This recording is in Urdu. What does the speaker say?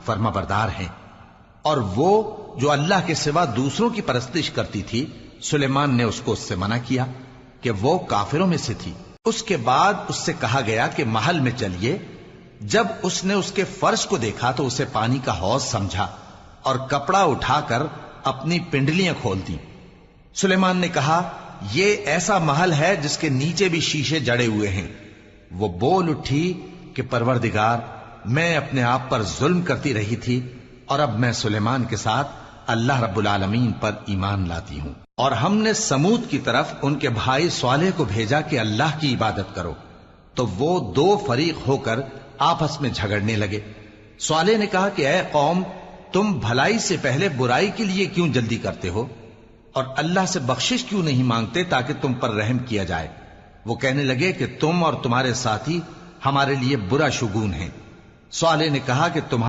فرما بردار ہیں۔ اور وہ جو اللہ کے سوا دوسروں کی پرستش کرتی تھی، سلیمان نے اس کو اس سے منع کیا کہ وہ کافروں میں سے تھی۔ اس کے بعد اس سے کہا گیا کہ محل میں چلیے۔ جب اس نے اس کے فرش کو دیکھا تو اسے پانی کا حوض سمجھا اور کپڑا اٹھا کر اپنی پنڈلیاں کھول دی۔ سلیمان نے کہا، یہ ایسا محل ہے جس کے نیچے بھی شیشے جڑے ہوئے ہیں۔ وہ بول اٹھی کہ پروردگار، میں اپنے آپ پر ظلم کرتی رہی تھی اور اب میں سلیمان کے ساتھ اللہ رب العالمین پر ایمان لاتی ہوں۔ اور ہم نے سمود کی طرف ان کے بھائی صالح کو بھیجا کہ اللہ کی عبادت کرو، تو وہ دو فریق ہو کر آپس میں جھگڑنے لگے۔ صالح نے کہا کہ اے قوم، تم بھلائی سے پہلے برائی کے لیے کیوں جلدی کرتے ہو اور اللہ سے بخشش کیوں نہیں مانگتے تاکہ تم پر رحم کیا جائے؟ وہ کہنے لگے کہ تم اور تمہارے ساتھی ہمارے لیے برا شگون ہیں۔ صالح نے کہا کہ تمہارے